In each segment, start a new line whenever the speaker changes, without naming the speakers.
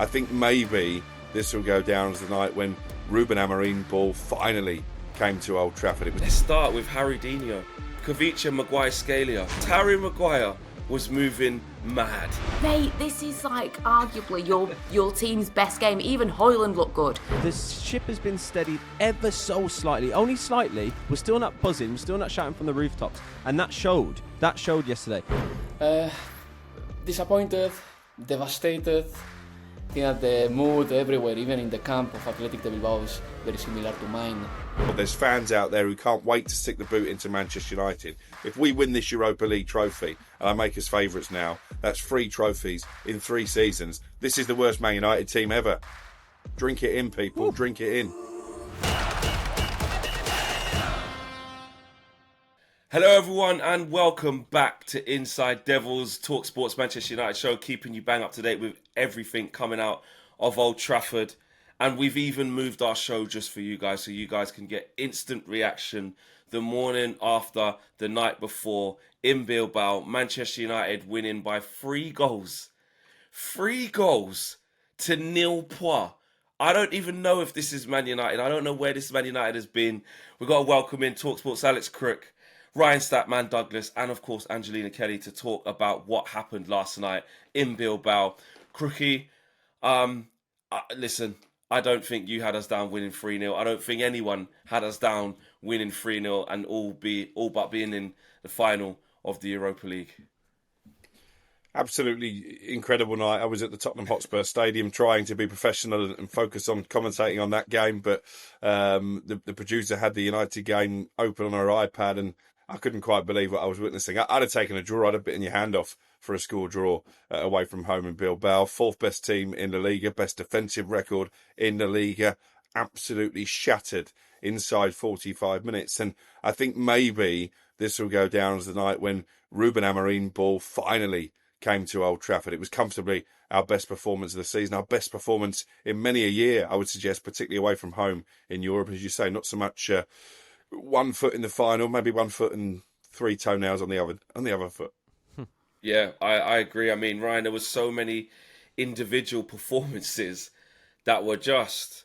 I think maybe this will go down as the night when Ruben Amorim ball finally came to Old Trafford.
Let's start with Harry Dino, Kavicha, Maguire, Scalia. Harry Maguire was moving mad.
Mate, this is like arguably your team's best game. Even Hojlund looked good.
The ship has been steadied ever so slightly, only slightly. We're still not buzzing, we're still not shouting from the rooftops, and that showed yesterday.
Disappointed, devastated. I think that the mood everywhere, even in the camp of Athletic de Bilbao, is very similar to mine.
Well, there's fans out there who can't wait to stick the boot into Manchester United. If we win this Europa League trophy, and I make us favourites now, that's 3 trophies in 3 seasons. This is the worst Man United team ever. Drink it in, people. Ooh. Drink it in.
Hello everyone and welcome back to Inside Devils, talkSPORT's Manchester United show, keeping you bang up to date with everything coming out of Old Trafford. And we've even moved our show just for you guys, so you guys can get instant reaction the morning after, the night before, in Bilbao. Manchester United winning by 3 goals. 3 goals to 0. I don't even know if this is Man United. I don't know where this Man United has been. We've got to welcome in talkSPORT's Alex Crook, Ryan Statman Douglas, and of course Angelina Kelly to talk about what happened last night in Bilbao. Crookie, listen, I don't think you had us down winning 3-0. I don't think anyone had us down winning 3-0 and all but being in the final of the Europa League.
Absolutely incredible night. I was at the Tottenham Hotspur Stadium trying to be professional and focus on commentating on that game, but the producer had the United game open on her iPad and I couldn't quite believe what I was witnessing. I'd have taken a draw. I'd have bitten your hand off for a score draw away from home in Bilbao. 4th best team in the Liga, best defensive record in the Liga. Absolutely shattered inside 45 minutes. And I think maybe this will go down as the night when Ruben Amorim ball finally came to Old Trafford. It was comfortably our best performance of the season, our best performance in many a year, I would suggest, particularly away from home in Europe. As you say, not so much 1 foot in the final, maybe 1 foot and 3 toenails on the other foot.
Yeah, I agree. I mean, Ryan, there was so many individual performances that were just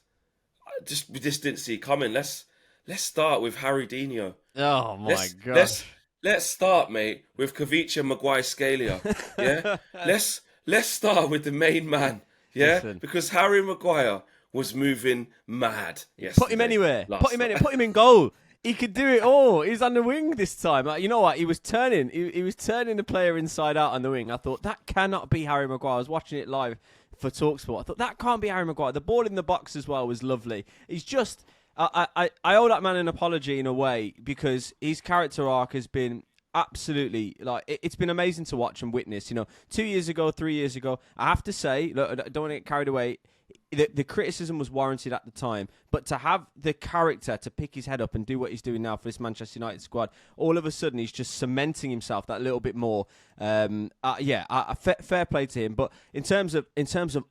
we just didn't see coming. Let's start with Harry Dino.
Oh my God.
Let's start, mate, with Kavicha, Maguire, Scalia. Yeah, let's start with the main man. Yeah, Listen. Because Harry Maguire was moving mad yesterday.
Put him anywhere. Put him in goal. He could do it all. He's on the wing this time. You know what? He was turning. He was turning the player inside out on the wing. I thought that cannot be Harry Maguire. I was watching it live for talkSPORT. I thought that can't be Harry Maguire. The ball in the box as well was lovely. He's just. I owe that man an apology in a way because his character arc has been absolutely it's been amazing to watch and witness. 2 years ago, 3 years ago, I have to say, look, I don't want to get carried away. The criticism was warranted at the time, but to have the character to pick his head up and do what he's doing now for this Manchester United squad, all of a sudden he's just cementing himself that little bit more. Fair play to him. But in terms of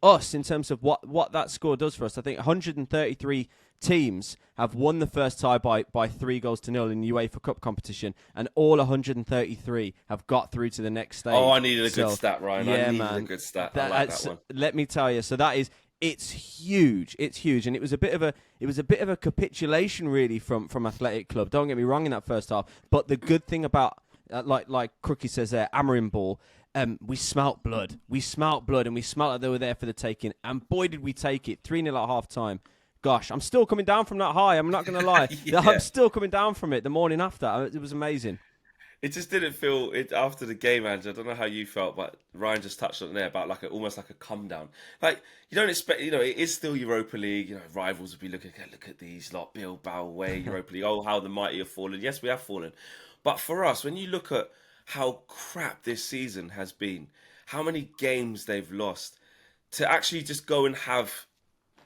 us, in terms of what that score does for us, I think 133 teams have won the first tie by 3-0 in the UEFA Cup competition, and all 133 have got through to the next stage.
Oh, I needed a good stat, Ryan.
Yeah,
I needed
man.
a good stat. I like that one.
Let me tell you. So that is. It's huge. It's huge, and it was a bit of a capitulation really from Athletic Club. Don't get me wrong in that first half, but the good thing about like Crookie says there, Amorim ball. We smelt blood. We smelt blood, and we smelt that they were there for the taking. And boy, did we take it! 3-0 at half time. Gosh, I'm still coming down from that high. I'm not going to lie. Yeah. I'm still coming down from it the morning after. It was amazing.
It just didn't feel it after the game, Andrew. I don't know how you felt, but Ryan just touched on it there about almost like a come down. Like you don't expect, it is still Europa League. Rivals will be look at these Bilbao away Europa League. Oh, how the mighty have fallen. Yes, we have fallen, but for us, when you look at how crap this season has been, how many games they've lost, to actually just go and have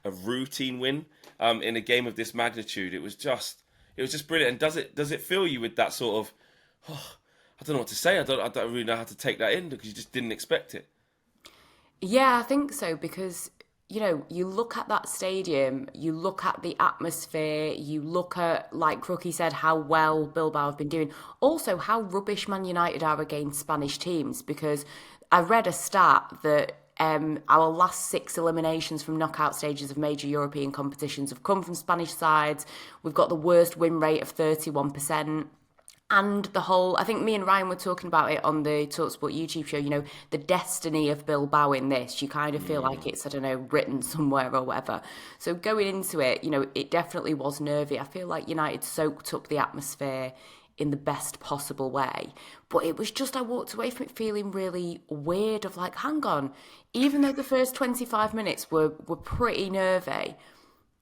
a routine win in a game of this magnitude, it was just brilliant. And does it fill you with that sort of, I don't know what to say. I don't really know how to take that in because you just didn't expect it.
Yeah, I think so because, you look at that stadium, you look at the atmosphere, you look at, like Crookie said, how well Bilbao have been doing. Also, how rubbish Man United are against Spanish teams because I read a stat that Our last 6 eliminations from knockout stages of major European competitions have come from Spanish sides. We've got the worst win rate of 31%. And the whole, I think me and Ryan were talking about it on the talkSPORT YouTube show, you know, the destiny of Bilbao in this. You kind of feel like it's, I don't know, written somewhere or whatever. So going into it, you know, it definitely was nervy. I feel like United soaked up the atmosphere in the best possible way. But it was just, I walked away from it feeling really weird of like, hang on, even though the first 25 minutes were pretty nervy,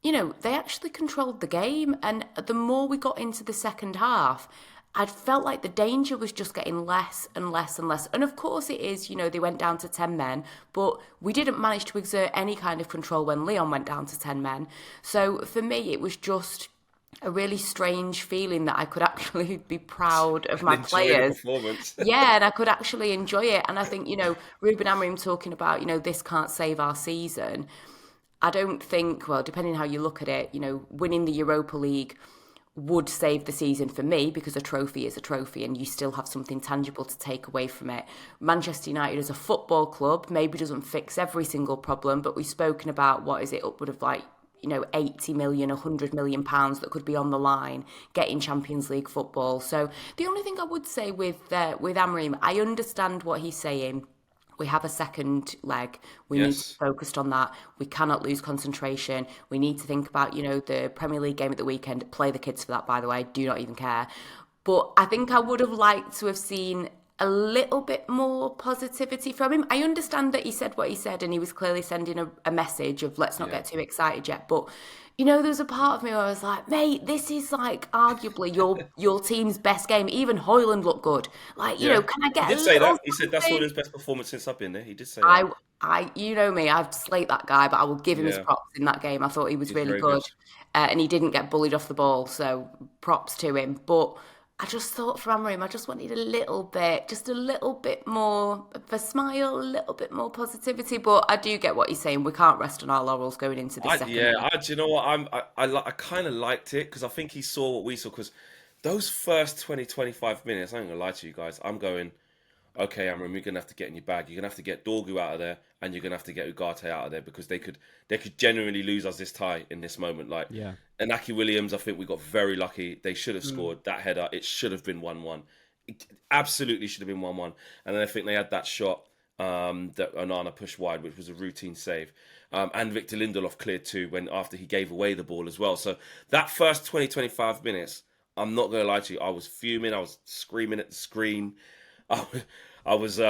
you know, they actually controlled the game. And the more we got into the second half, I felt like the danger was just getting less and less and less. And of course it is, you know, they went down to 10 men, but we didn't manage to exert any kind of control when Leon went down to 10 men. So for me, it was just a really strange feeling that I could actually be proud of my players. Yeah, and I could actually enjoy it. And I think, you know, Ruben Amorim talking about, you know, this can't save our season. I don't think, well, depending on how you look at it, you know, winning the Europa League would save the season for me because a trophy is a trophy and you still have something tangible to take away from it. Manchester United as a football club maybe doesn't fix every single problem, but we've spoken about, what is it, upward of like, you know, 80 million, 100 million pounds that could be on the line getting Champions League football. So the only thing I would say with Amorim, I understand what he's saying. We have a second leg. We need to be focused on that. We cannot lose concentration. We need to think about, you know, the Premier League game at the weekend. Play the kids for that, by the way. Do not even care. But I think I would have liked to have seen a little bit more positivity from him. I understand that he said what he said and he was clearly sending a message of let's not get too excited yet. But, you know, there was a part of me where I was like, mate, this is like arguably your team's best game. Even Hojlund looked good. Like, you know, can I get
He did say that. He said that's all his best performance since I've been there. He did say that.
You know me, I'd slate that guy, but I will give him his props in that game. I thought he was really good. And he didn't get bullied off the ball, so props to him. But I just thought for Amorim, I just wanted just a little bit more of a smile, a little bit more positivity. But I do get what he's saying. We can't rest on our laurels going into this second.
Do you know what? I kind of liked it because I think he saw what we saw. Because those first 20, 25 minutes, I ain't going to lie to you guys, I'm going, okay, Amorim, you're going to have to get in your bag. You're going to have to get Dorgu out of there and you're going to have to get Ugarte out of there because they could genuinely lose us this tie in this moment. Like, Inaki Williams, I think we got very lucky. They should have scored that header. It should have been 1-1. It absolutely should have been 1-1. And then I think they had that shot that Onana pushed wide, which was a routine save. And Victor Lindelof cleared too after he gave away the ball as well. So that first 20, 25 minutes, I'm not going to lie to you, I was fuming. I was screaming at the screen. I was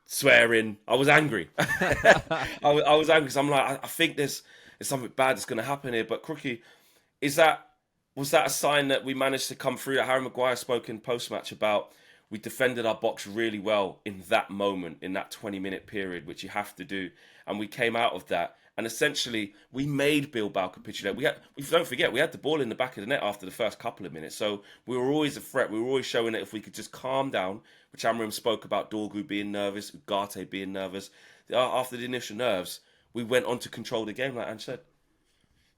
swearing. I was angry. I was angry because I'm like, I think there's something bad that's going to happen here. But Crookie, was that a sign that we managed to come through? Harry Maguire spoke in post-match about we defended our box really well in that moment, in that 20-minute period, which you have to do. And we came out of that. And essentially, we made Bilbao capitulate. Don't forget, we had the ball in the back of the net after the first couple of minutes. So we were always a threat. We were always showing that if we could just calm down, which Amorim spoke about Dorgu being nervous, Ugarte being nervous. After the initial nerves, we went on to control the game, like Ange said.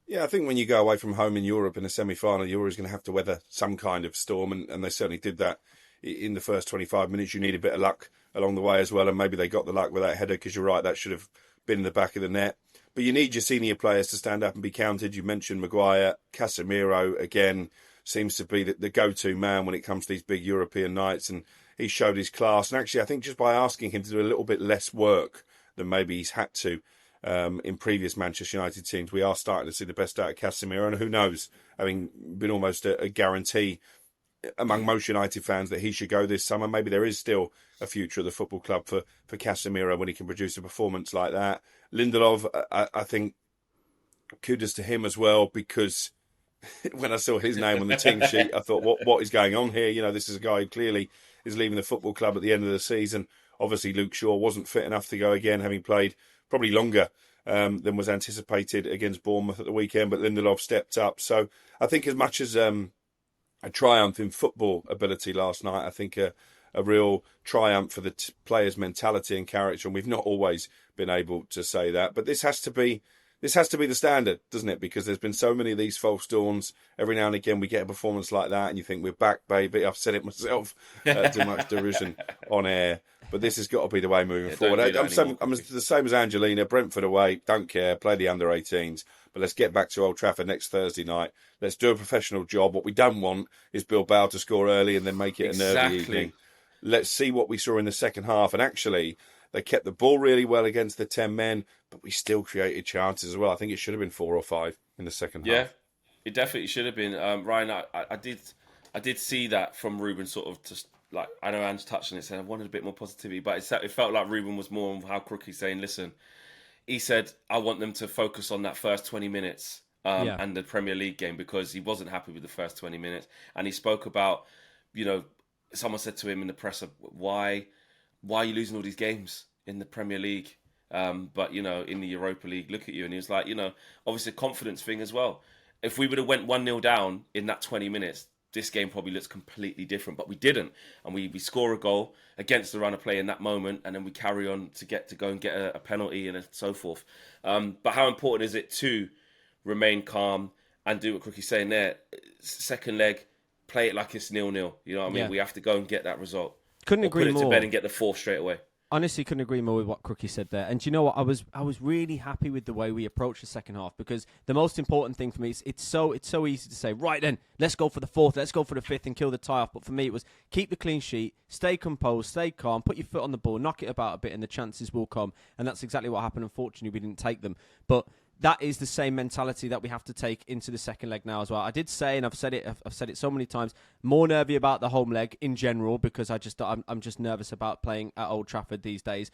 Yeah, I think when you go away from home in Europe in a semi-final, you're always going to have to weather some kind of storm, and they certainly did that in the first 25 minutes. You need a bit of luck along the way as well, and maybe they got the luck with that header, because you're right, that should have been in the back of the net. But you need your senior players to stand up and be counted. You mentioned Maguire. Casemiro, again, seems to be the go-to man when it comes to these big European nights, and he showed his class. And actually, I think just by asking him to do a little bit less work than maybe he's had to in previous Manchester United teams, we are starting to see the best out of Casemiro. And who knows, having been almost a guarantee among most United fans that he should go this summer, maybe there is still a future of the football club for Casemiro when he can produce a performance like that. Lindelof, I think kudos to him as well, because when I saw his name on the team sheet, I thought, what is going on here? You know, this is a guy who clearly is leaving the football club at the end of the season. Obviously, Luke Shaw wasn't fit enough to go again, having played probably longer than was anticipated against Bournemouth at the weekend, but Lindelof stepped up. So I think as much as a triumph in football ability last night, I think a real triumph for the players' mentality and character, and we've not always been able to say that. But this has to be the standard, doesn't it? Because there's been so many of these false dawns. Every now and again we get a performance like that and you think, we're back, baby. I've said it myself, too much derision on air. But this has got to be the way moving
don't
forward.
do that anymore,
I'm the same as Angelina. Brentford away, don't care. Play the under-18s. But let's get back to Old Trafford next Thursday night. Let's do a professional job. What we don't want is Bilbao to score early and then make it a nervy evening. Let's see what we saw in the second half. And actually, they kept the ball really well against the 10 men, but we still created chances as well. I think it should have been 4 or 5 in the second half.
Yeah, it definitely should have been. Ryan, I did see that from Ruben, sort of just like, I know Ange touched on it, saying I wanted a bit more positivity, but it felt like Ruben was more on how Crookie's saying, listen, he said, I want them to focus on that first 20 minutes and the Premier League game, because he wasn't happy with the first 20 minutes. And he spoke about, someone said to him in the press, why are you losing all these games in the Premier League? But, in the Europa League, look at you. And he was like, obviously a confidence thing as well. If we would have went 1-0 down in that 20 minutes, this game probably looks completely different, but we didn't. And we score a goal against the run of play in that moment, and then we carry on to go and get a penalty and so forth. But how important is it to remain calm and do what Crookie's saying there? Second leg, play it like it's 0-0. You know what I mean?
Yeah.
We have to go and get that result.
Couldn't agree
more. Put it
more.
to bed and get the 4th straight away.
Honestly, couldn't agree more with what Crookie said there. And do you know what? I was really happy with the way we approached the second half, because the most important thing for me is it's so easy to say, right then, let's go for the 4th, let's go for the 5th and kill the tie off. But for me, it was keep the clean sheet, stay composed, stay calm, put your foot on the ball, knock it about a bit, and the chances will come. And that's exactly what happened. Unfortunately, we didn't take them. But that is the same mentality that we have to take into the second leg now as well. I did say, and I've said it so many times, more nervy about the home leg in general, because I'm just nervous about playing at Old Trafford these days,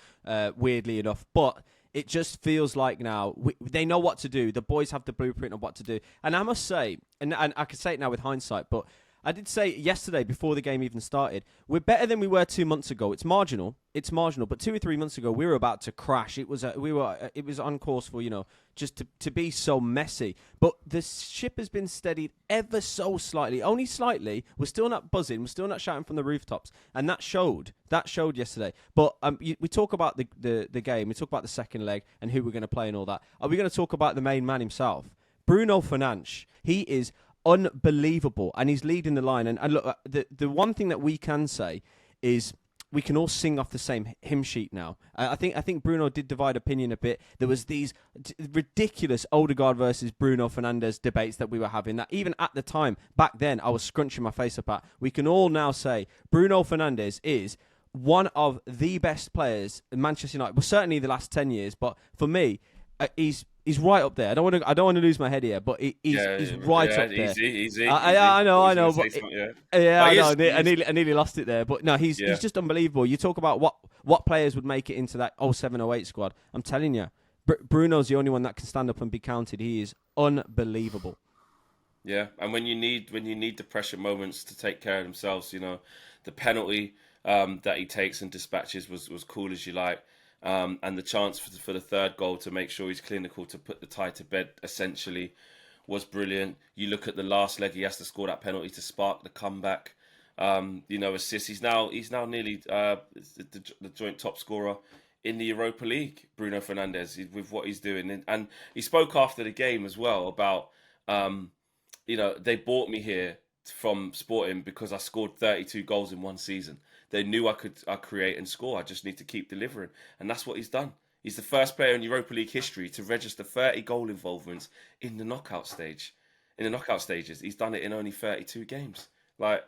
weirdly enough. But it just feels like now they know what to do. The boys have the blueprint of what to do. And I must say, and I can say it now with hindsight, but I did say yesterday before the game even started, we're better than we were 2 months ago. It's marginal, but 2 or 3 months ago we were about to crash. It was on course for just to be so messy. But the ship has been steadied ever so slightly, only slightly. We're still not buzzing, we're still not shouting from the rooftops, and that showed yesterday. But we talk about the game, we talk about the second leg and who we're going to play and all that. Are we going to talk about the main man himself, Bruno Fernandes? He is unbelievable, and he's leading the line. And look, the one thing that we can say is we can all sing off the same hymn sheet now. I think Bruno did divide opinion a bit. There was these ridiculous Odegaard versus Bruno Fernandes debates that we were having, that even at the time, back then, I was scrunching my face up at. We can all now say Bruno Fernandes is one of the best players in Manchester United. Well, certainly the last 10 years, but for me, he's right up there. I don't want to lose my head here, but he's right up there.
Easy.
I know. I know. I nearly lost it there. But no, he's just unbelievable. You talk about what players would make it into that 07-08 squad. I'm telling you, Bruno's the only one that can stand up and be counted. He is unbelievable.
Yeah, and when you need the pressure moments to take care of themselves, the penalty that he takes and dispatches was cool as you like. And the chance for the third goal to make sure he's clinical to put the tie to bed essentially was brilliant. You look at the last leg; he has to score that penalty to spark the comeback. Assists. He's now nearly the joint top scorer in the Europa League. Bruno Fernandes, with what he's doing, and he spoke after the game as well about they bought me here from Sporting because I scored 32 goals in one season. They knew I could create and score. I just need to keep delivering. And that's what he's done. He's the first player in Europa League history to register 30 goal involvements in the knockout stage. In the knockout stages. He's done it in only 32 games. Like,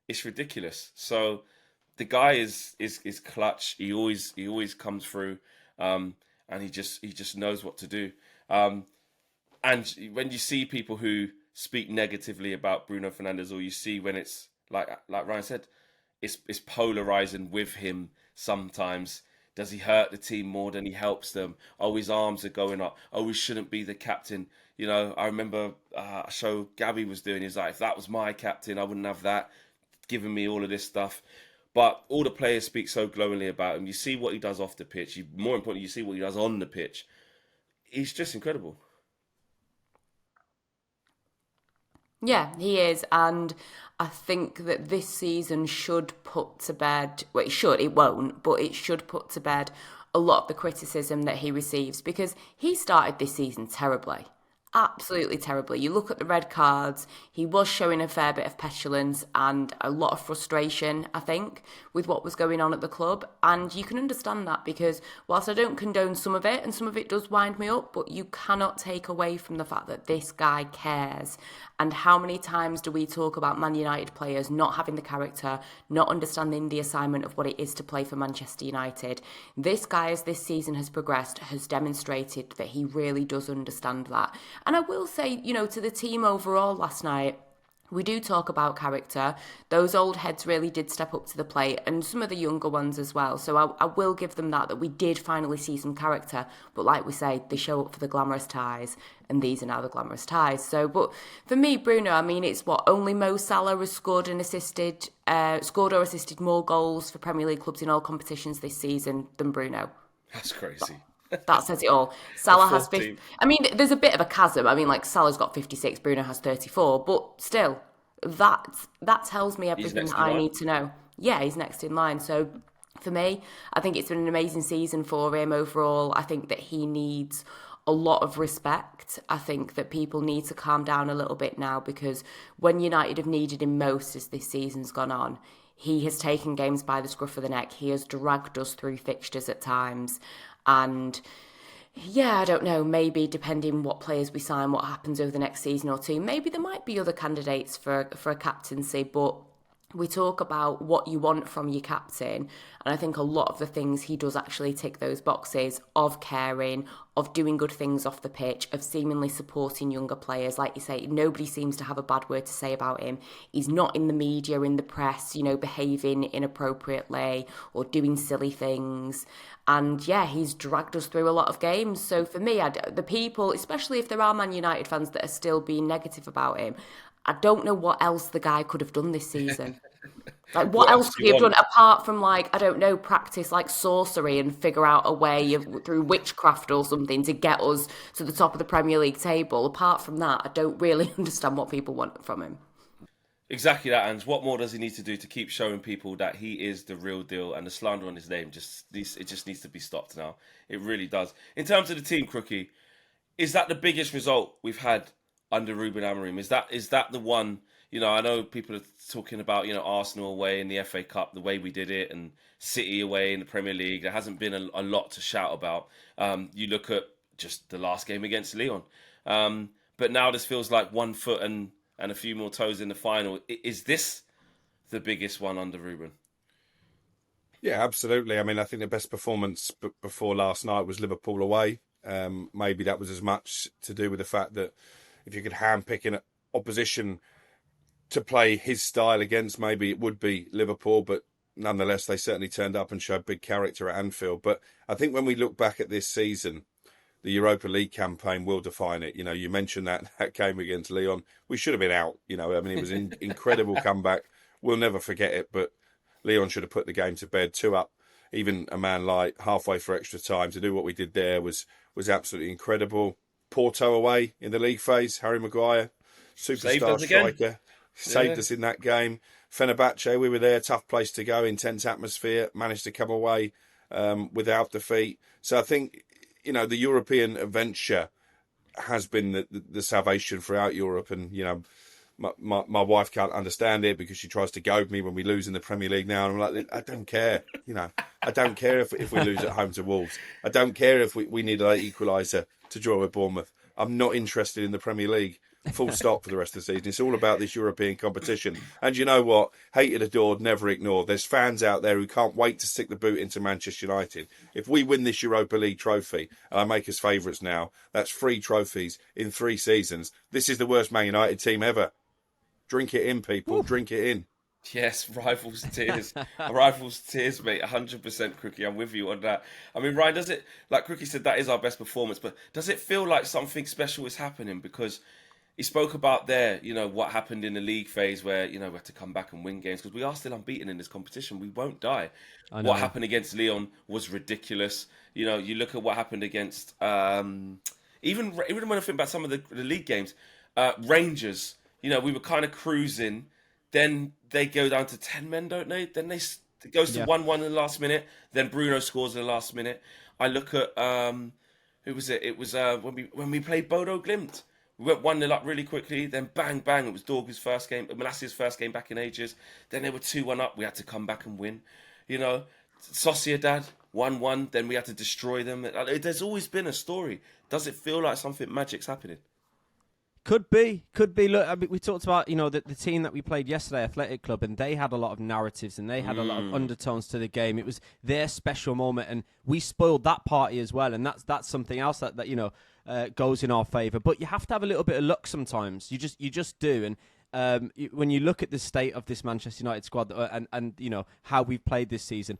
it's ridiculous. So the guy is clutch. He always comes through. And he just knows what to do. And when you see people who speak negatively about Bruno Fernandes, or you see when it's like Ryan said, it's polarizing with him sometimes. Does he hurt the team more than he helps them? Oh, his arms are going up. Oh, he shouldn't be the captain. I remember a show Gabby was doing. He's like, if that was my captain, I wouldn't have that, giving me all of this stuff. But all the players speak so glowingly about him. You see what he does off the pitch. More importantly, you see what he does on the pitch. He's just incredible.
Yeah, he is, and I think that this season should put to bed, well, it won't, but it should put to bed a lot of the criticism that he receives, because he started this season terribly, absolutely terribly. You look at the red cards, he was showing a fair bit of petulance and a lot of frustration, I think, with what was going on at the club. And you can understand that because whilst I don't condone some of it, and some of it does wind me up, but you cannot take away from the fact that this guy cares. And how many times do we talk about Man United players not having the character, not understanding the assignment of what it is to play for Manchester United? This guy, as this season has progressed, has demonstrated that he really does understand that. And I will say, to the team overall last night, we do talk about character. Those old heads really did step up to the plate, and some of the younger ones as well. So I will give them that we did finally see some character. But like we say, they show up for the glamorous ties, and these are now the glamorous ties. So, but for me, Bruno, I mean, it's only Mo Salah has scored or assisted more goals for Premier League clubs in all competitions this season than Bruno.
That's crazy.
That says it all. Salah has 50. I mean, there's a bit of a chasm. I mean, like Salah's got 56, Bruno has 34, but still, that tells me everything that I need to know. Yeah, he's next in line. So for me, I think it's been an amazing season for him overall. I think that he needs a lot of respect. I think that people need to calm down a little bit now because when United have needed him most as this season's gone on, he has taken games by the scruff of the neck. He has dragged us through fixtures at times. And yeah, I don't know, maybe depending what players we sign, what happens over the next season or two, maybe there might be other candidates for a captaincy, but we talk about what you want from your captain, and I think a lot of the things he does actually tick those boxes of caring, of doing good things off the pitch, of seemingly supporting younger players. Like you say, nobody seems to have a bad word to say about him. He's not in the media, in the press, behaving inappropriately or doing silly things. And yeah, he's dragged us through a lot of games. So for me, the people, especially if there are Man United fans that are still being negative about him, I don't know what else the guy could have done this season. Like, what else could he have done apart from, like, I don't know, practice, like, sorcery and figure out a way through witchcraft or something to get us to the top of the Premier League table? Apart from that, I don't really understand what people want from him.
Exactly that, and what more does he need to do to keep showing people that he is the real deal, and the slander on his name just needs to be stopped now. It really does. In terms of the team, Crookie, is that the biggest result we've had under Ruben Amorim? Is that the one? I know people are talking about Arsenal away in the FA Cup, the way we did it, and City away in the Premier League. There hasn't been a lot to shout about. You look at just the last game against Lyon, but now this feels like 1 foot and a few more toes in the final. Is this the biggest one under Ruben?
Yeah, absolutely. I mean, I think the best performance before last night was Liverpool away. Maybe that was as much to do with the fact that if you could handpick an opposition to play his style against, maybe it would be Liverpool, but nonetheless, they certainly turned up and showed big character at Anfield. But I think when we look back at this season, the Europa League campaign will define it. You mentioned that game against Lyon. We should have been out. I mean, it was an incredible comeback. We'll never forget it, but Lyon should have put the game to bed, 2 up. Even a man like halfway for extra time to do what we did there was absolutely incredible. Porto away in the league phase, Harry Maguire, superstar striker, saved us in that game. Fenerbahce, we were there, tough place to go, intense atmosphere, managed to come away without defeat. So I think, the European adventure has been the salvation throughout Europe. And, my wife can't understand it because she tries to goad me when we lose in the Premier League now. And I'm like, I don't care. I don't care if we lose at home to Wolves. I don't care if we need an equaliser to draw with Bournemouth. I'm not interested in the Premier League. Full stop for the rest of the season. It's all about this European competition. And you know what? Hated, adored, never ignored. There's fans out there who can't wait to stick the boot into Manchester United. If we win this Europa League trophy, and I make us favourites now, that's 3 trophies in 3 seasons. This is the worst Man United team ever. Drink it in, people. Drink it in.
Yes, rivals tears. Rivals tears, mate. 100% Crookie. I'm with you on that. I mean, Ryan, does it, like Crookie said, that is our best performance, but does it feel like something special is happening? Because he spoke about there, what happened in the league phase where, we had to come back and win games because we are still unbeaten in this competition. We won't die. What happened against Lyon was ridiculous. You look at what happened against, even when I think about some of the league games, Rangers, we were kind of cruising. Then they go down to 10 men, don't they? Then it goes to 1-1 in the last minute. Then Bruno scores in the last minute. I look at, who was it? It was when we played Bodo Glimt. We went 1-0 up really quickly, then bang, bang, it was Dorgu's first game, Malassia's first game back in ages. Then they were 2-1 up, we had to come back and win. You know, Sociedad, 1-1, then we had to destroy them. There's always been a story. Does it feel like something magic's happening?
Could be. Look, I mean, we talked about, the team that we played yesterday, Athletic Club, and they had a lot of narratives and they had a lot of undertones to the game. It was their special moment, and we spoiled that party as well. And that's something else that goes in our favour. But you have to have a little bit of luck sometimes. You just do. And when you look at the state of this Manchester United squad and how we've played this season,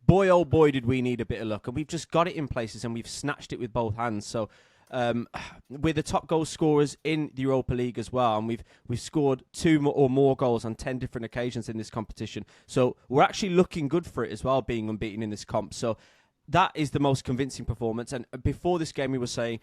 boy, oh boy, did we need a bit of luck. And we've just got it in places and we've snatched it with both hands. So we're the top goal scorers in the Europa League as well, and we've scored 2 or more goals on 10 different occasions in this competition. So we're actually looking good for it as well, being unbeaten in this comp. So that is the most convincing performance. And before this game, we were saying,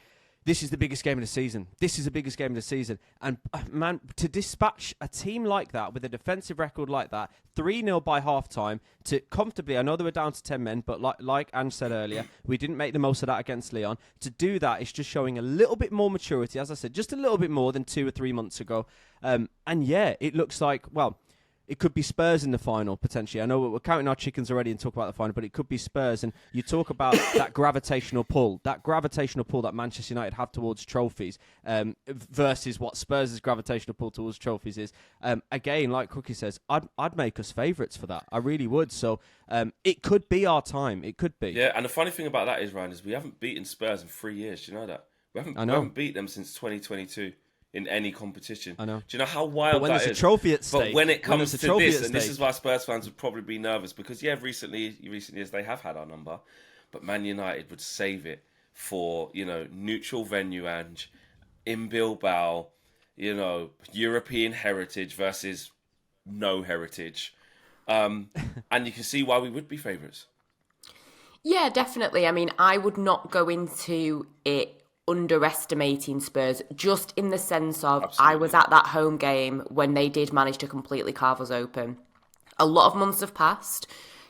this is the biggest game of the season. This is the biggest game of the season. And, man, to dispatch a team like that, with a defensive record like that, 3-0 by half-time, to comfortably, I know they were down to 10 men, but like Ange said earlier, we didn't make the most of that against Lyon. To do that is just showing a little bit more maturity, as I said, just a little bit more than 2 or 3 months ago. And, yeah, it looks like, well, it could be Spurs in the final, potentially. I know we're counting our chickens already and talk about the final, but it could be Spurs. And you talk about that gravitational pull that Manchester United have towards trophies versus what Spurs' gravitational pull towards trophies is. Again, like Cookie says, I'd make us favourites for that. I really would. So it could be our time. It could be.
Yeah, and the funny thing about that is, Ryan, is we haven't beaten Spurs in 3 years. Do you know that? We haven't beat them since 2022. In any competition.
I know.
Do you know how wild that is?
But when there's a trophy at stake.
But when it comes to this, and this is why Spurs fans would probably be nervous, because, recent years they have had our number, but Man United would save it for, neutral venue, Ange, in Bilbao, European heritage versus no heritage. And you can see why we would be favourites.
Yeah, definitely. I mean, I would not go into it underestimating Spurs, just in the sense of I was at that home game when they did manage to completely carve us open. A lot of months have passed.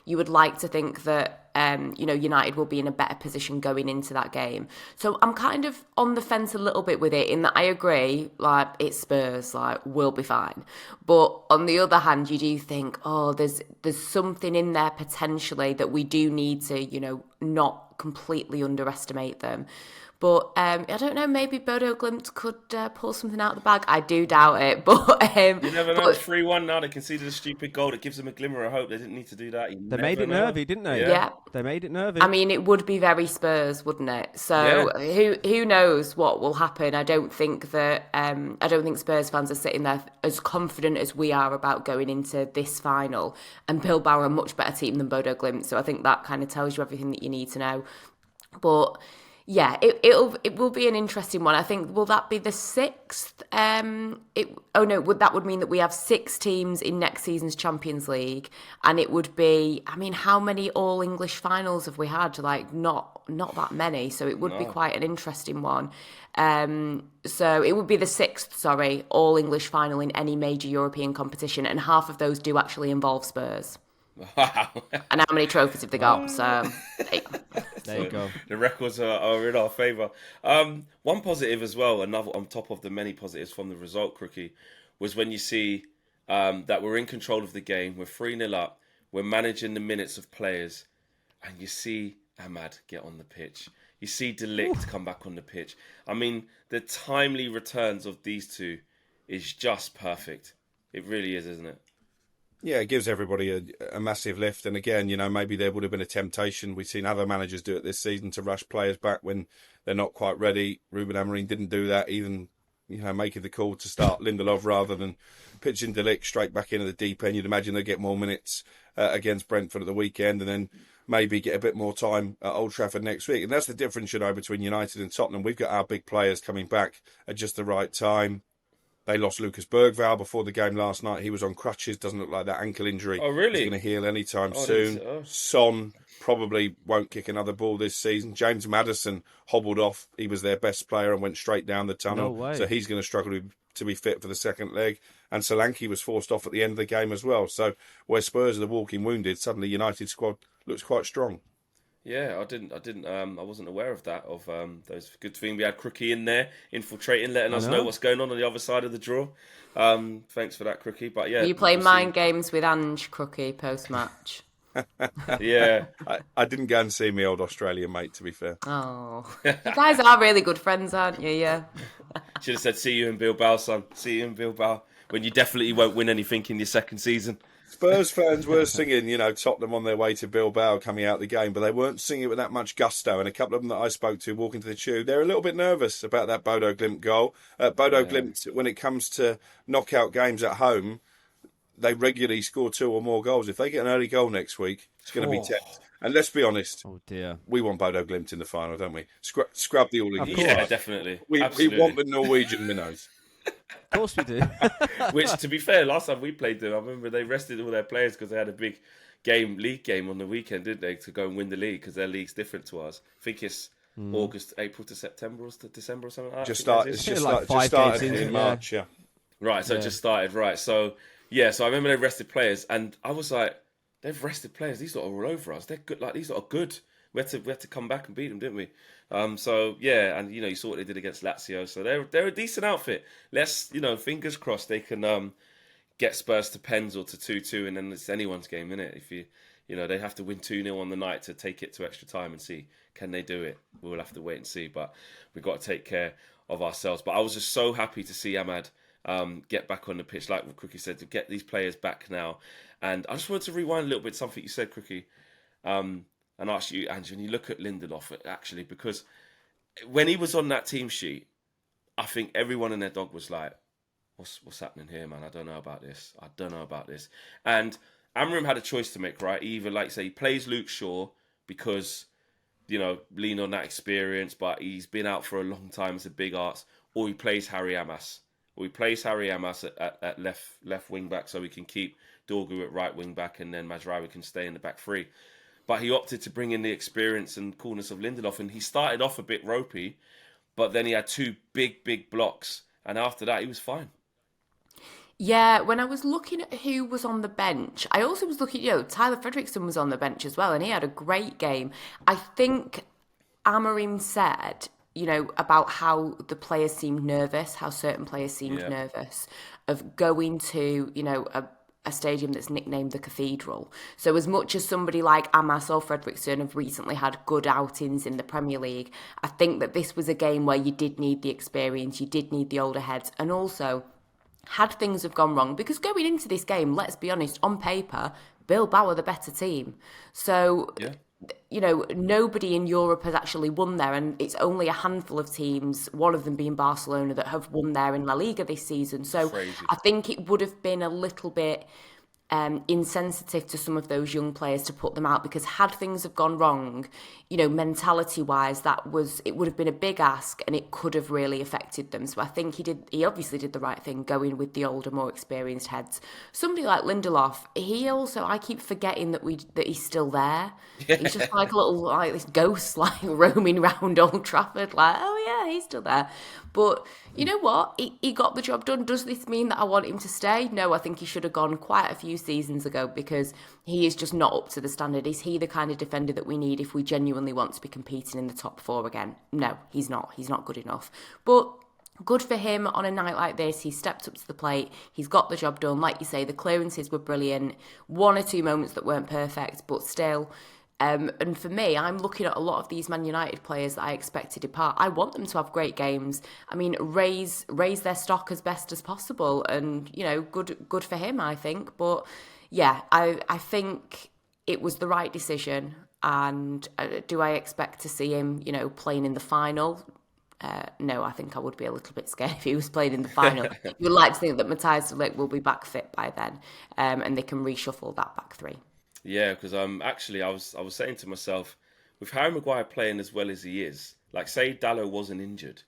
You would like to think that United will be in a better position going into that game. So I'm kind of on the fence a little bit with it, in that I agree, like, it's Spurs, like, we'll be fine. But on the other hand, you do think, there's something in there potentially that we do need to, not completely underestimate them. But I don't know, maybe Bodo Glimt could pull something out of the bag. I do doubt it. But
you never know. It's 3-1 now. They conceded a stupid goal that gives them a glimmer of hope. They didn't need to do that.
They made it nervy, didn't they?
Yeah.
They made it nervy.
I mean, it would be very Spurs, wouldn't it? So who knows what will happen? I don't think Spurs fans are sitting there as confident as we are about going into this final. And Bilbao are a much better team than Bodo Glimt. So I think that kind of tells you everything that you need to know. But yeah, it will be an interesting one. I think, will that be the 6th? That would mean that we have 6 teams in next season's Champions League, and it would be, I mean, how many all English finals have we had? Like, not that many. So it would be quite an interesting one. So it would be the 6th, all English final in any major European competition, and half of those do actually involve Spurs.
Wow.
And how many trophies have they got? So
there you go.
The records are in our favour. One positive as well, another on top of the many positives from the result, Crookie, was when you see that we're in control of the game, we're 3-0 up, we're managing the minutes of players, and you see Ahmad get on the pitch. You see De Ligt come back on the pitch. I mean, the timely returns of these two is just perfect. It really is, isn't it?
Yeah, it gives everybody a massive lift. And again, maybe there would have been a temptation. We've seen other managers do it this season to rush players back when they're not quite ready. Ruben Amorim didn't do that, even, making the call to start Lindelof rather than pitching De Ligt straight back into the deep end. You'd imagine they'd get more minutes against Brentford at the weekend and then maybe get a bit more time at Old Trafford next week. And that's the difference, between United and Tottenham. We've got our big players coming back at just the right time. They lost Lucas Bergvall before the game last night. He was on crutches. Doesn't look like that ankle injury is going to heal anytime soon. Son probably won't kick another ball this season. James Maddison hobbled off. He was their best player and went straight down the tunnel.
No way.
So he's going to struggle to be fit for the second leg. And Solanke was forced off at the end of the game as well. So where Spurs are the walking wounded, suddenly United squad looks quite strong.
Yeah, I wasn't aware of that. Of those good thing we had Crookie in there, infiltrating, letting
I
us know
know.
what's going on the other side of the draw. Thanks for that, Crookie. But
Were
yeah,
you
we'll
playing
see.
mind games with Ange Crookie post match?
Yeah,
I didn't go and see my old Australian mate, to be fair.
Oh, you guys are really good friends, aren't you? Yeah.
should have said, "See you in Bilbao, son. See you in Bilbao." When you definitely won't win anything in your second season.
Spurs fans were singing, Tottenham on their way to Bilbao coming out of the game, but they weren't singing it with that much gusto. And a couple of them that I spoke to walking to the tube, they're a little bit nervous about that Bodo Glimt goal. Bodo
Yeah.
Glimt, when it comes to knockout games at home, they regularly score 2 or more goals. If they get an early goal next week, it's going to be tense. And let's be honest,
Oh dear.
we want Bodo Glimt in the final, don't we? Scrub the all
Of
English.
Yeah,
course.
definitely.
We
Absolutely.
want the Norwegian minnows.
Of course we do.
Which, to be fair, last time we played them, I remember they rested all their players because they had a big league game on the weekend, didn't they, to go and win the league because their league's different to ours. I think it's August, April to September or to December or something like that.
It's
Yeah,
just
like
started
5 days
in
in,
March, yeah.
Right, so it just started, right. So, yeah, so I remember they rested players, and I was like, they've rested players. These lot are all over us. They're good. Like, these lot are good. We had to come back and beat them, didn't we? So yeah, and you saw what they did against Lazio. So they're a decent outfit. Let's fingers crossed they can get Spurs to pens or to 2-2, and then it's anyone's game, isn't it? If they have to win 2-0 on the night to take it to extra time and see can they do it. We'll have to wait and see, but we've got to take care of ourselves. But I was just so happy to see Ahmad get back on the pitch, like Crookie said, to get these players back now. And I just wanted to rewind a little bit something you said, Crookie. And ask you, Ange, when you look at Lindelof, actually, because when he was on that team sheet, I think everyone and their dog was like, what's happening here, man? I don't know about this. And Amram had a choice to make, right? He either, like say, he plays Luke Shaw because, lean on that experience, but he's been out for a long time as a big arts, or he plays Harry Amas. Or he plays Harry Amas at left wing back so we can keep Dorgu at right wing back and then Mazraoui can stay in the back three. But he opted to bring in the experience and coolness of Lindelof, and he started off a bit ropey, but then he had 2 big blocks, and after that he was fine.
Yeah, when I was looking at who was on the bench, I also was looking, Tyler Fredrickson was on the bench as well, and he had a great game. I think Amorim said, about how the players seemed nervous, how certain players seemed nervous of going to, a stadium that's nicknamed the Cathedral. So as much as somebody like Amas or Fredrickson have recently had good outings in the Premier League, I think that this was a game where you did need the experience, you did need the older heads, and also had things have gone wrong, because going into this game, let's be honest, on paper, Bilbao are the better team. So, nobody in Europe has actually won there, and it's only a handful of teams, one of them being Barcelona, that have won there in La Liga this season. So
Crazy.
I think it would have been a little bit insensitive to some of those young players to put them out, because had things have gone wrong, mentality-wise, it would have been a big ask, and it could have really affected them. So I think he obviously did the right thing going with the older, more experienced heads. Somebody like Lindelof, I keep forgetting that he's still there. Yeah. He's just like a little, this ghost, roaming around Old Trafford, oh yeah, he's still there. But you know what? He got the job done. Does this mean that I want him to stay? No, I think he should have gone quite a few seasons ago, because he is just not up to the standard. Is he the kind of defender that we need if we genuinely want to be competing in the top 4 again? No, he's not. He's not good enough. But good for him on a night like this. He stepped up to the plate. He's got the job done. Like you say, the clearances were brilliant. 1 or 2 moments that weren't perfect, but still. And for me, I'm looking at a lot of these Man United players that I expect to depart. I want them to have great games. I mean, raise their stock as best as possible, and good for him, I think. But yeah, I think it was the right decision. And do I expect to see him, playing in the final? No, I think I would be a little bit scared if he was playing in the final. You would like to think that Matthias de Ligt will be back fit by then, and they can reshuffle that back 3.
Yeah, because actually I was saying to myself, with Harry Maguire playing as well as he is, like say Dallo wasn't injured,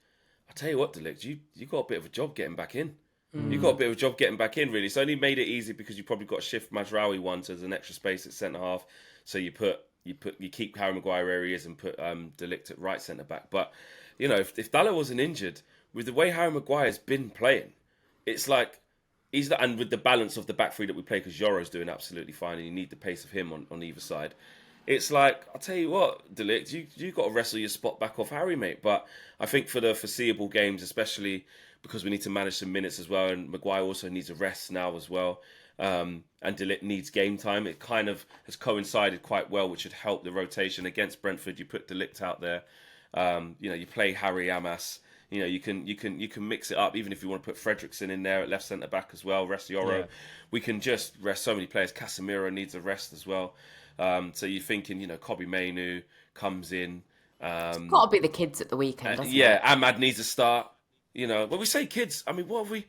I tell you what, De Ligt, you got a bit of a job getting back in. You got a bit of a job getting back in, really. It's only made it easy because you probably got to shift Mazraoui once as an extra space at centre half. So you keep Harry Maguire where he is and put De Ligt at right centre back. But if Dallo wasn't injured, with the way Harry Maguire's been playing, it's like. And with the balance of the back 3 that we play, because Yoro's doing absolutely fine, and you need the pace of him on either side. it's like, I'll tell you what, De Ligt, you got to wrestle your spot back off Harry, mate. But I think for the foreseeable games, especially because we need to manage some minutes as well, and Maguire also needs a rest now as well, and De Ligt needs game time. It kind of has coincided quite well, which should help the rotation against Brentford. You put De Ligt out there, you play Harry Amas. You can mix it up, even if you want to put Fredrickson in there at left centre back as well. Rest Yoro. Yeah. We can just rest so many players. Casemiro needs a rest as well. So you're thinking, Kobe Mainu comes in.
It's got to be the kids at the weekend, doesn't it?
Ahmad needs a start. When we say kids, I mean, what have we?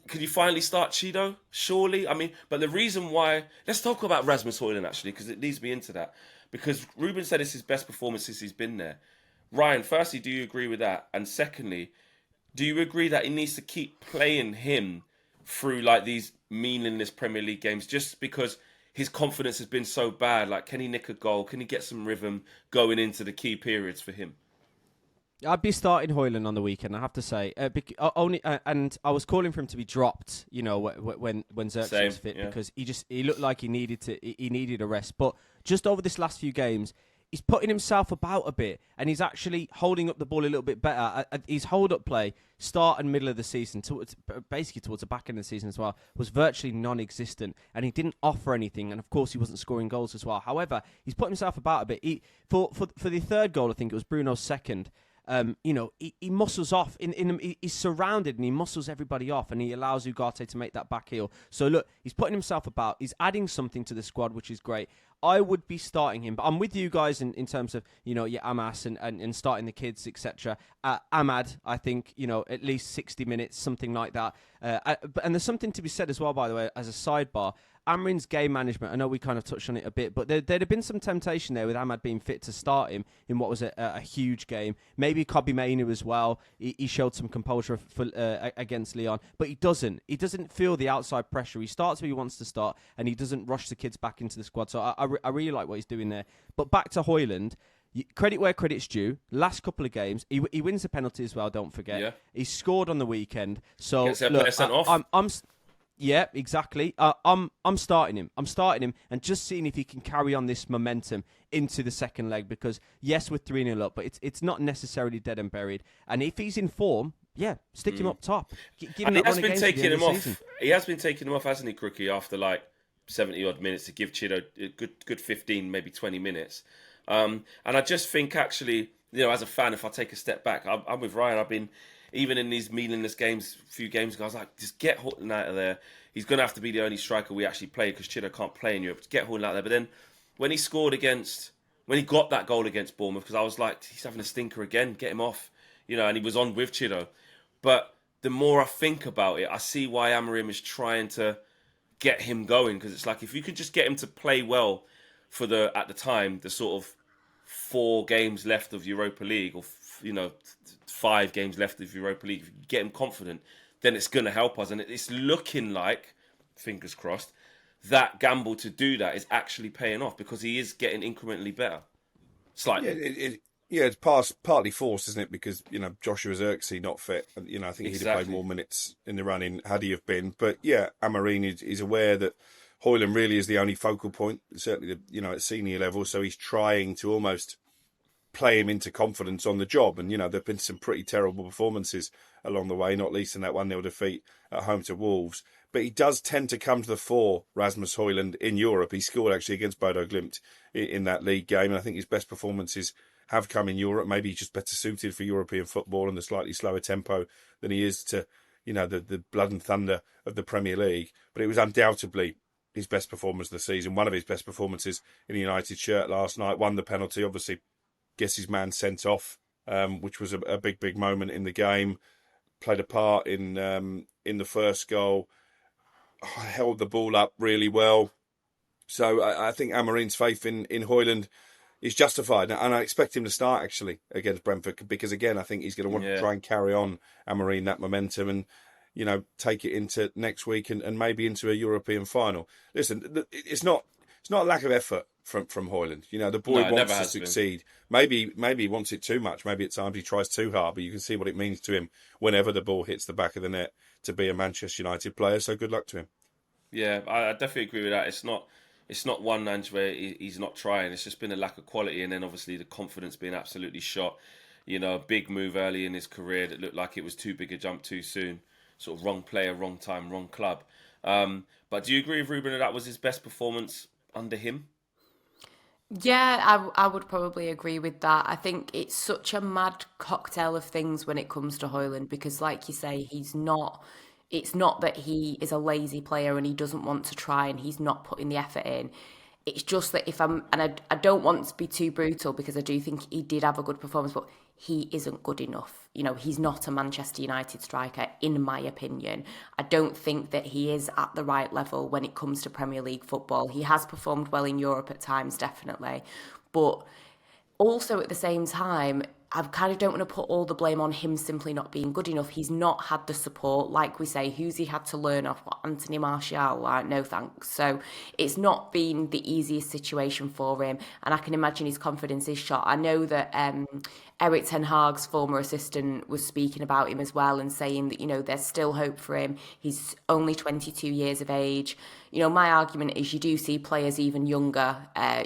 Could you finally start Chido? Surely, I mean, but the reason why. Let's talk about Rasmus Hojlund actually, because it leads me into that. Because Ruben said it's his best performance since he's been there. Ryan, firstly, do you agree with that? And secondly, do you agree that he needs to keep playing him through like these meaningless Premier League games just because his confidence has been so bad? Like, can he nick a goal? Can he get some rhythm going into the key periods for him?
I'd be starting Hojlund on the weekend, I have to say. And I was calling for him to be dropped, when Xerxes was fit, because he looked like he needed a rest. But just over this last few games, he's putting himself about a bit, and he's actually holding up the ball a little bit better. His hold-up play, start and middle of the season, basically towards the back end of the season as well, was virtually non-existent, and he didn't offer anything, and of course he wasn't scoring goals as well. However, he's put himself about a bit. For the third goal, I think it was Bruno's second, he muscles off. He's surrounded and he muscles everybody off, and he allows Ugarte to make that back heel. So look, he's putting himself about. He's adding something to the squad, which is great. I would be starting him, but I'm with you guys in terms of Amas and starting the kids, etc. Ahmad, I think at least 60 minutes, something like that. And there's something to be said as well, by the way, as a sidebar. Amrin's game management, I know we kind of touched on it a bit, but there'd have been some temptation there with Ahmad being fit to start him in what was a huge game. Maybe Kobe Mainu as well. He showed some composure against Leon, but he doesn't. He doesn't feel the outside pressure. He starts where he wants to start, and he doesn't rush the kids back into the squad. So I really like what he's doing there. But back to Hojlund. Credit where credit's due. Last couple of games, he wins the penalty as well, don't forget. Yeah. He scored on the weekend. So look, yeah, exactly. I'm starting him. And just seeing if he can carry on this momentum into the second leg, because yes, we're 3-0 up, but it's not necessarily dead and buried. And if he's in form, stick him up top. Give him
he has been taking him off. He has been taking him off, hasn't he, Crookie, after like 70 odd minutes to give Chido a good 15, maybe 20 minutes. And I just think actually, as a fan, if I take a step back, I'm with Ryan. I've been, even in these meaningless games, a few games ago, I was like, just get Hojlund out of there. He's going to have to be the only striker we actually play because Chido can't play in Europe. Get Hojlund out there. But then when he got that goal against Bournemouth, because I was like, he's having a stinker again, get him off. And he was on with Chido. But the more I think about it, I see why Amorim is trying to get him going, because it's like, if you could just get him to play well for at the time, the sort of 4 games left of Europa League, or 5 games left of Europa League, if you get him confident, then it's going to help us. And it's looking like, fingers crossed, that gamble to do that is actually paying off, because he is getting incrementally better. Slightly.
It's partly forced, isn't it? Because, Joshua Xerxes not fit. I think he'd have played more minutes in the running had he have been. But Amorim is aware that Hojlund really is the only focal point, certainly, at senior level. So he's trying to almost play him into confidence on the job. And, there've been some pretty terrible performances along the way, not least in that 1-0 defeat at home to Wolves. But he does tend to come to the fore, Rasmus Hojlund, in Europe. He scored actually against Bodo Glimt in that league game. And I think his best performances have come in Europe. Maybe he's just better suited for European football and the slightly slower tempo than he is to, the blood and thunder of the Premier League. But it was undoubtedly his best performance of the season, one of his best performances in the United shirt last night. Won the penalty, obviously gets his man sent off, which was a big moment in the game. Played a part in the first goal. Held the ball up really well. So I think Amorim's faith in Hojlund is justified, and I expect him to start actually against Brentford, because again I think he's going to want to try and carry on Amorim that momentum and take it into next week and maybe into a European final. Listen, it's not a lack of effort from Hojlund. The boy wants to succeed. Maybe he wants it too much. Maybe at times he tries too hard, but you can see what it means to him whenever the ball hits the back of the net to be a Manchester United player. So good luck to him.
Yeah, I definitely agree with that. It's not it's not one Ange where he's not trying. It's just been a lack of quality, and then obviously the confidence being absolutely shot. You know, a big move early in his career that looked like it was too big a jump too soon. Sort of wrong player, wrong time, wrong club. But do you agree with Ruben that was his best performance under him?
Yeah, I would probably agree with that. I think it's such a mad cocktail of things when it comes to Hoyland because, like you say, it's not that he is a lazy player and he doesn't want to try and he's not putting the effort in. It's just that I don't want to be too brutal because I do think he did have a good performance, but he isn't good enough. You know, he's not a Manchester United striker, in my opinion. I don't think that he is at the right level when it comes to Premier League football. He has performed well in Europe at times, definitely. But also at the same time, I kind of don't want to put all the blame on him simply not being good enough. He's not had the support, like we say, who's he had to learn off? What, Anthony Martial? Like, no thanks. So it's not been the easiest situation for him, and I can imagine his confidence is shot. I know that Eric Ten Hag's former assistant was speaking about him as well and saying that, you know, there's still hope for him. He's only 22 years of age. You know, my argument is you do see players even younger,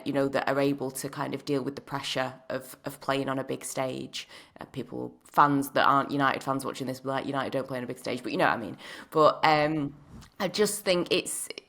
you know, that are able to kind of deal with the pressure of playing on a big stage. Fans that aren't United fans watching this will be like, United don't play on a big stage, but you know what I mean. But I just think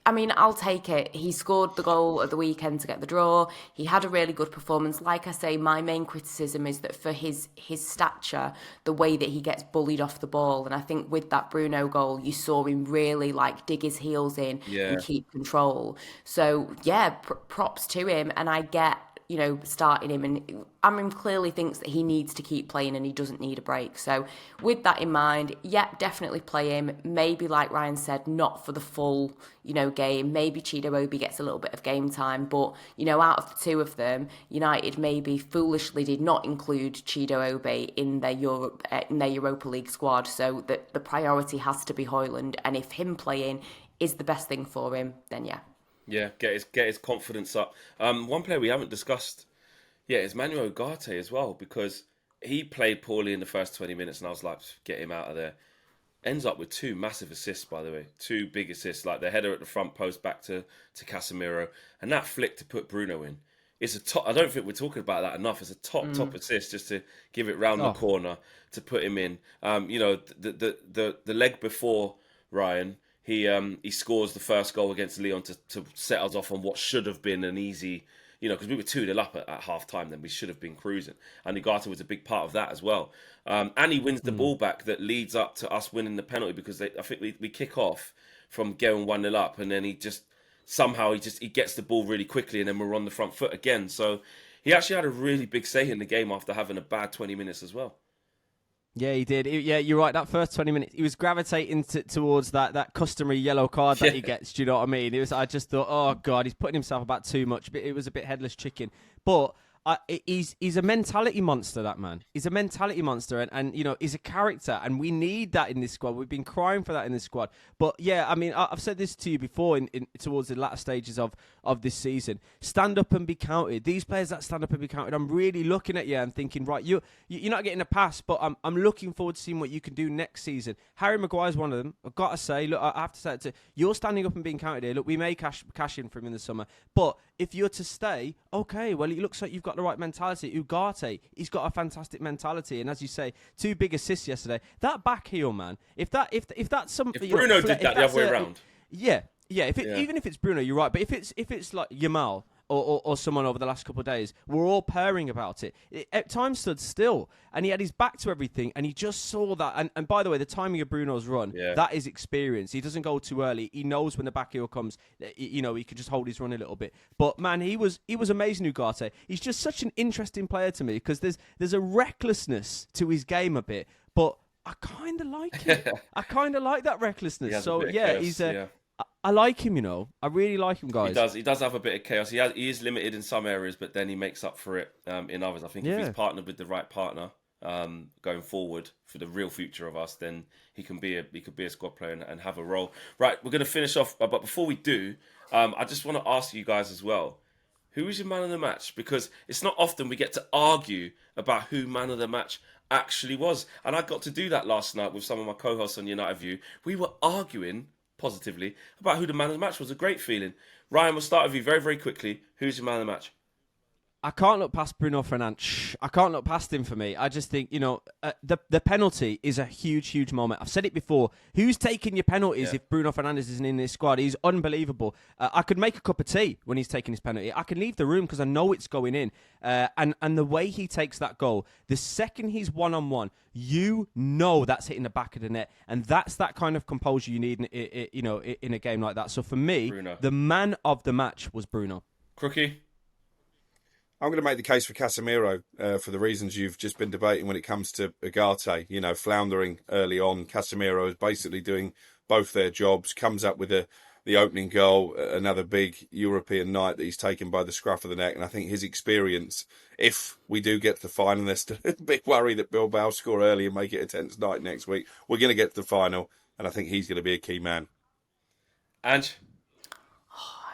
I'll take it. He scored the goal at the weekend to get the draw. He had a really good performance. Like I say, my main criticism is that for his stature, the way that he gets bullied off the ball. And I think with that Bruno goal, you saw him really like dig his heels in and keep control. So yeah, props to him. And I get, you know, starting him, and Amram clearly thinks that he needs to keep playing and he doesn't need a break. So with that in mind, definitely play him. Maybe, like Ryan said, not for the full, you know, game. Maybe Chido Obi gets a little bit of game time, but, you know, out of the two of them, United maybe foolishly did not include Chido Obi in their Europa League squad. So the priority has to be Hojlund, and if him playing is the best thing for him, then yeah.
Yeah, get his confidence up. One player we haven't discussed yet is Manuel Ugarte as well, because he played poorly in the first 20 minutes and I was like, get him out of there. Ends up with 2 massive assists, by the way. 2 big assists, like the header at the front post back to Casemiro, and that flick to put Bruno in. It's a top. I don't think we're talking about that enough. It's a top assist just to give it round the corner to put him in. You know, the leg before, Ryan, he scores the first goal against Lyon to set us off on what should have been an easy, you know, because we were 2-0 up at half time, then we should have been cruising. And Ugarte was a big part of that as well. And he wins the ball back that leads up to us winning the penalty, because I think we kick off from going 1-0 up, and then he just somehow he gets the ball really quickly, and then we're on the front foot again. So he actually had a really big say in the game after having a bad 20 minutes as well.
Yeah, he did. Yeah, you're right. That first 20 minutes, he was gravitating towards that customary yellow card that he gets. Do you know what I mean? I just thought, oh God, he's putting himself about too much. It was a bit headless chicken. But he's a mentality monster, that man. He's a mentality monster, and you know, he's a character, and we need that in this squad. We've been crying for that in this squad. But yeah, I mean, I've said this to you before towards the latter stages of this season. Stand up and be counted. These players that stand up and be counted, I'm really looking at you and thinking, right, you're not getting a pass, but I'm looking forward to seeing what you can do next season. Harry Maguire's one of them. I've got to say, look, I have to say it to you're standing up and being counted here. Look, we may cash in for him in the summer, but if you're to stay, okay, well, it looks like you've got the right mentality. Ugarte, he's got a fantastic mentality, and as you say, 2 big assists yesterday. That back heel, man. If that's something,
if Bruno did that the other way around,
yeah. Even if it's Bruno, you're right. But if it's like Yamal or someone over the last couple of days, we're all purring about it. At times stood still, and he had his back to everything, and he just saw that. And by the way, the timing of Bruno's run, that is experience. He doesn't go too early. He knows when the back heel comes, you know, he can just hold his run a little bit. But man, he was amazing, Ugarte. He's just such an interesting player to me, because there's a recklessness to his game a bit, but I kind of like it. I kind of like that recklessness. So yeah, he's I like him, you know. I really like him, guys.
He does have a bit of chaos. He is limited in some areas, but then he makes up for it in others. I think if he's partnered with the right partner going forward for the real future of us, then he could be a squad player and have a role. Right, we're going to finish off, but before we do, I just want to ask you guys as well, who is your man of the match? Because it's not often we get to argue about who man of the match actually was. And I got to do that last night with some of my co-hosts on United View. We were arguing positively about who the man of the match was. A great feeling. Ryan, we'll start with you very, very quickly. Who's your man of the match?
I can't look past Bruno Fernandes. I can't look past him for me. I just think, the penalty is a huge, huge moment. I've said it before. Who's taking your penalties if Bruno Fernandes isn't in this squad? He's unbelievable. I could make a cup of tea when he's taking his penalty. I can leave the room because I know it's going in. And the way he takes that goal, the second he's one-on-one, you know that's hitting the back of the net. And that's that kind of composure you need in a game like that. So for me,
Bruno.
The man of the match was Bruno.
Crookie?
I'm going to make the case for Casemiro for the reasons you've just been debating when it comes to Ugarte. Floundering early on. Casemiro is basically doing both their jobs, comes up with the opening goal, another big European night that he's taken by the scruff of the neck. And I think his experience, if we do get to the final, there's still a big worry that Bilbao score early and make it a tense night next week. We're going to get to the final, and I think he's going to be a key man.
Ange?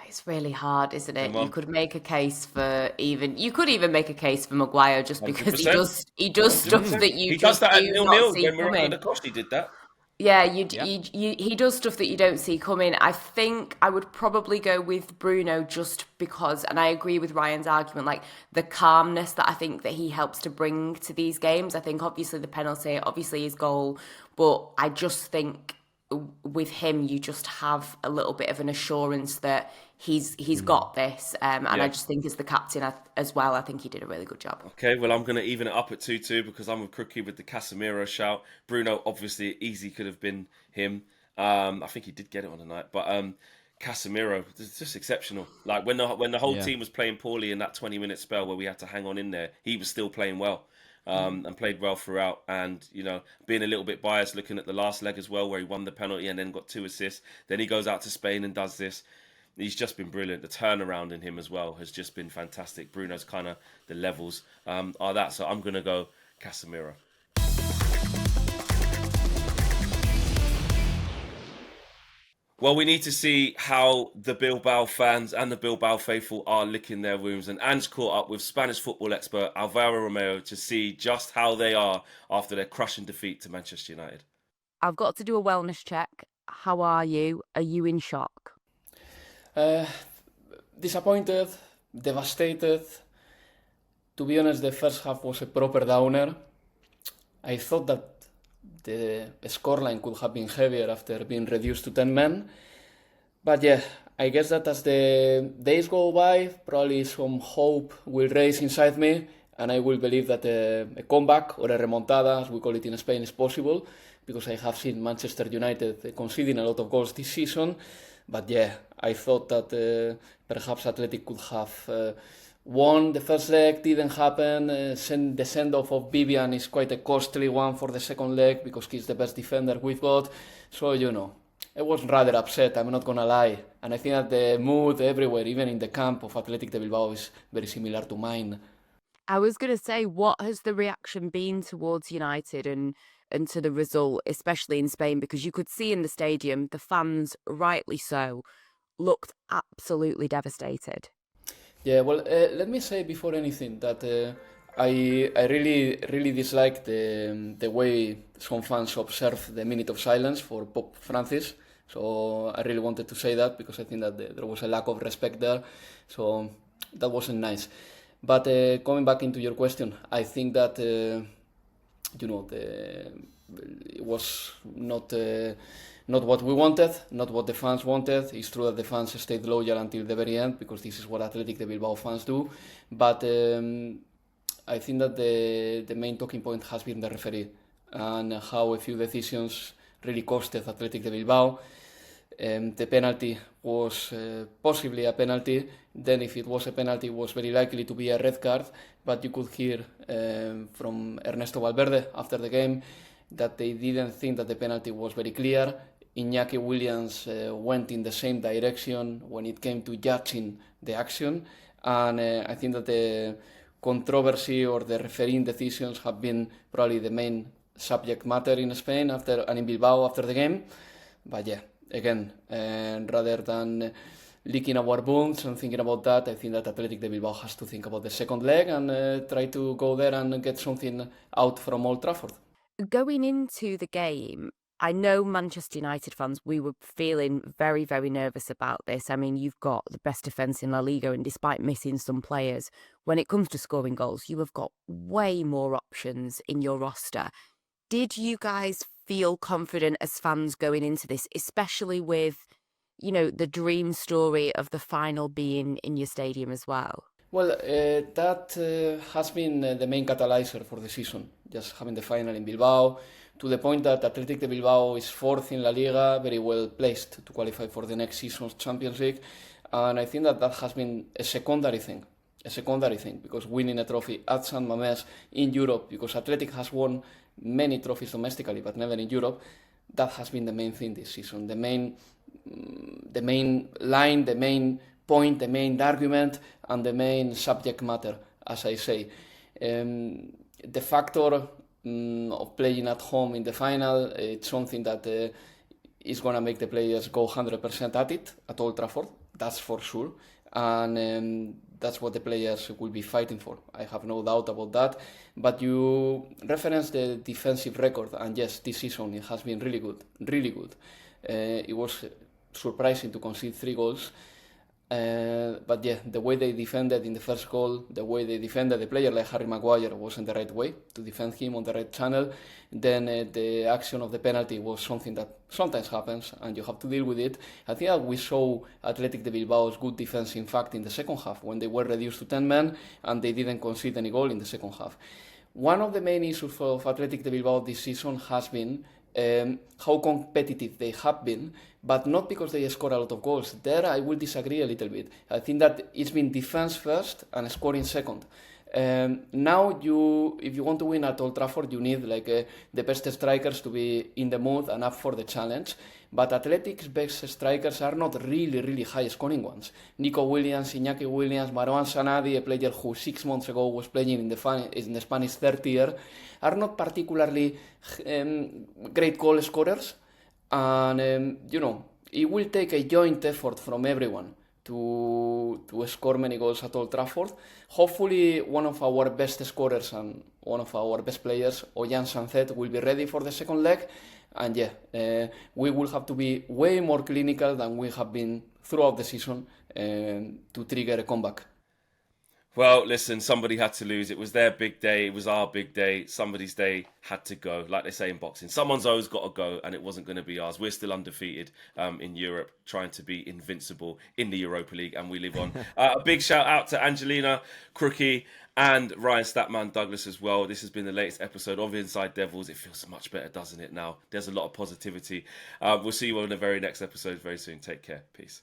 It's really hard, isn't it? You could make a case for you could even make a case for Maguire just because
100%.
he does stuff that you
He
just
does that at
do
0-0
not see
when we were
coming.
at the cost. He did that.
Yeah, he does stuff that you don't see coming. I think I would probably go with Bruno just because, and I agree with Ryan's argument, like the calmness that I think that he helps to bring to these games. I think obviously the penalty, obviously his goal, but I just think with him you just have a little bit of an assurance that he's got this, and I just think as the captain as well, I think he did a really good job.
Okay, well, I'm going to even it up at 2-2 because I'm with Crookie with the Casemiro shout. Bruno, obviously, easy could have been him. I think he did get it on the night, but Casemiro, it's just exceptional. Like when the whole team was playing poorly in that 20-minute spell where we had to hang on in there, he was still playing well. And played well throughout, and being a little bit biased looking at the last leg as well where he won the penalty and then got 2 assists, then he goes out to Spain and does this. He's just been brilliant. The turnaround in him as well has just been fantastic. Bruno's kind of the levels are that, so I'm going to go Casemiro. Well, we need to see how the Bilbao fans and the Bilbao faithful are licking their wounds. And Ange caught up with Spanish football expert Alvaro Romeo to see just how they are after their crushing defeat to Manchester United.
I've got to do a wellness check. How are you? Are you in shock?
Disappointed, devastated. To be honest, the first half was a proper downer. I thought that the scoreline could have been heavier after being reduced to 10 men. But yeah, I guess that as the days go by, probably some hope will rise inside me, and I will believe that a comeback or a remontada, as we call it in Spain, is possible, because I have seen Manchester United conceding a lot of goals this season. But yeah, I thought that perhaps Athletic could have won the first leg, didn't happen. The send-off of Vivian is quite a costly one for the second leg because he's the best defender we've got. So, I was rather upset, I'm not gonna lie. And I think that the mood everywhere, even in the camp of Athletic de Bilbao, is very similar to mine.
I was going to say, what has the reaction been towards United and to the result, especially in Spain? Because you could see in the stadium, the fans, rightly so, looked absolutely devastated.
Yeah, well, let me say before anything that I really dislike the way some fans observe the minute of silence for Pope Francis. So I really wanted to say that because I think that there was a lack of respect there. So that wasn't nice. But coming back into your question, I think that it was not what we wanted, not what the fans wanted. It's true that the fans stayed loyal until the very end because this is what Athletic de Bilbao fans do. But I think that the main talking point has been the referee and how a few decisions really costed Athletic de Bilbao. The penalty was possibly a penalty. Then if it was a penalty, it was very likely to be a red card. But you could hear from Ernesto Valverde after the game that they didn't think that the penalty was very clear. Iñaki Williams went in the same direction when it came to judging the action. And I think that the controversy or the refereeing decisions have been probably the main subject matter in Spain and in Bilbao after the game. But yeah, again, rather than licking our wounds and thinking about that, I think that Athletic de Bilbao has to think about the second leg and try to go there and get something out from Old Trafford.
Going into the game, I know Manchester United fans, we were feeling very, very nervous about this. I mean, you've got the best defence in La Liga, and despite missing some players, when it comes to scoring goals, you have got way more options in your roster. Did you guys feel confident as fans going into this, especially with, the dream story of the final being in your stadium as well?
Well, that has been the main catalyzer for the season, just having the final in Bilbao, to the point that Athletic de Bilbao is fourth in La Liga, very well placed to qualify for the next season's Champions League. And I think that has been a secondary thing, because winning a trophy at San Mamés in Europe, because Athletic has won many trophies domestically, but never in Europe, that has been the main thing this season, the main line, the main point, the main argument, and the main subject matter, as I say. The factor of playing at home in the final, it's something that is going to make the players go 100% at it at Old Trafford, that's for sure. And that's what the players will be fighting for. I have no doubt about that. But you referenced the defensive record, and yes, this season it has been really good, really good. It was surprising to concede 3 goals. But yeah, the way they defended in the first goal, the way they defended the player like Harry Maguire wasn't the right way to defend him on the right channel. Then the action of the penalty was something that sometimes happens and you have to deal with it. I think that we saw Athletic de Bilbao's good defense, in fact, in the second half when they were reduced to 10 men and they didn't concede any goal in the second half. One of the main issues of Athletic de Bilbao this season has been how competitive they have been, but not because they score a lot of goals. There I will disagree a little bit. I think that it's been defense first and scoring second. Now, if you want to win at Old Trafford, you need the best strikers to be in the mood and up for the challenge. But Athletic's best strikers are not really, really high-scoring ones. Nico Williams, Iñaki Williams, Marouane Sanadi, a player who 6 months ago was playing in the Spanish third tier, are not particularly great goal scorers. And, it will take a joint effort from everyone to score many goals at Old Trafford. Hopefully, one of our best scorers and one of our best players, Ollán Sancet, will be ready for the second leg. And we will have to be way more clinical than we have been throughout the season to trigger a comeback.
Well, listen, somebody had to lose. It was their big day. It was our big day. Somebody's day had to go. Like they say in boxing, someone's always got to go, and it wasn't going to be ours. We're still undefeated in Europe, trying to be invincible in the Europa League, and we live on. A big shout out to Angelina, Crookie, and Ryan Statman Douglas as well. This has been the latest episode of Inside Devils. It feels much better, doesn't it, now? There's a lot of positivity. We'll see you on the very next episode very soon. Take care. Peace.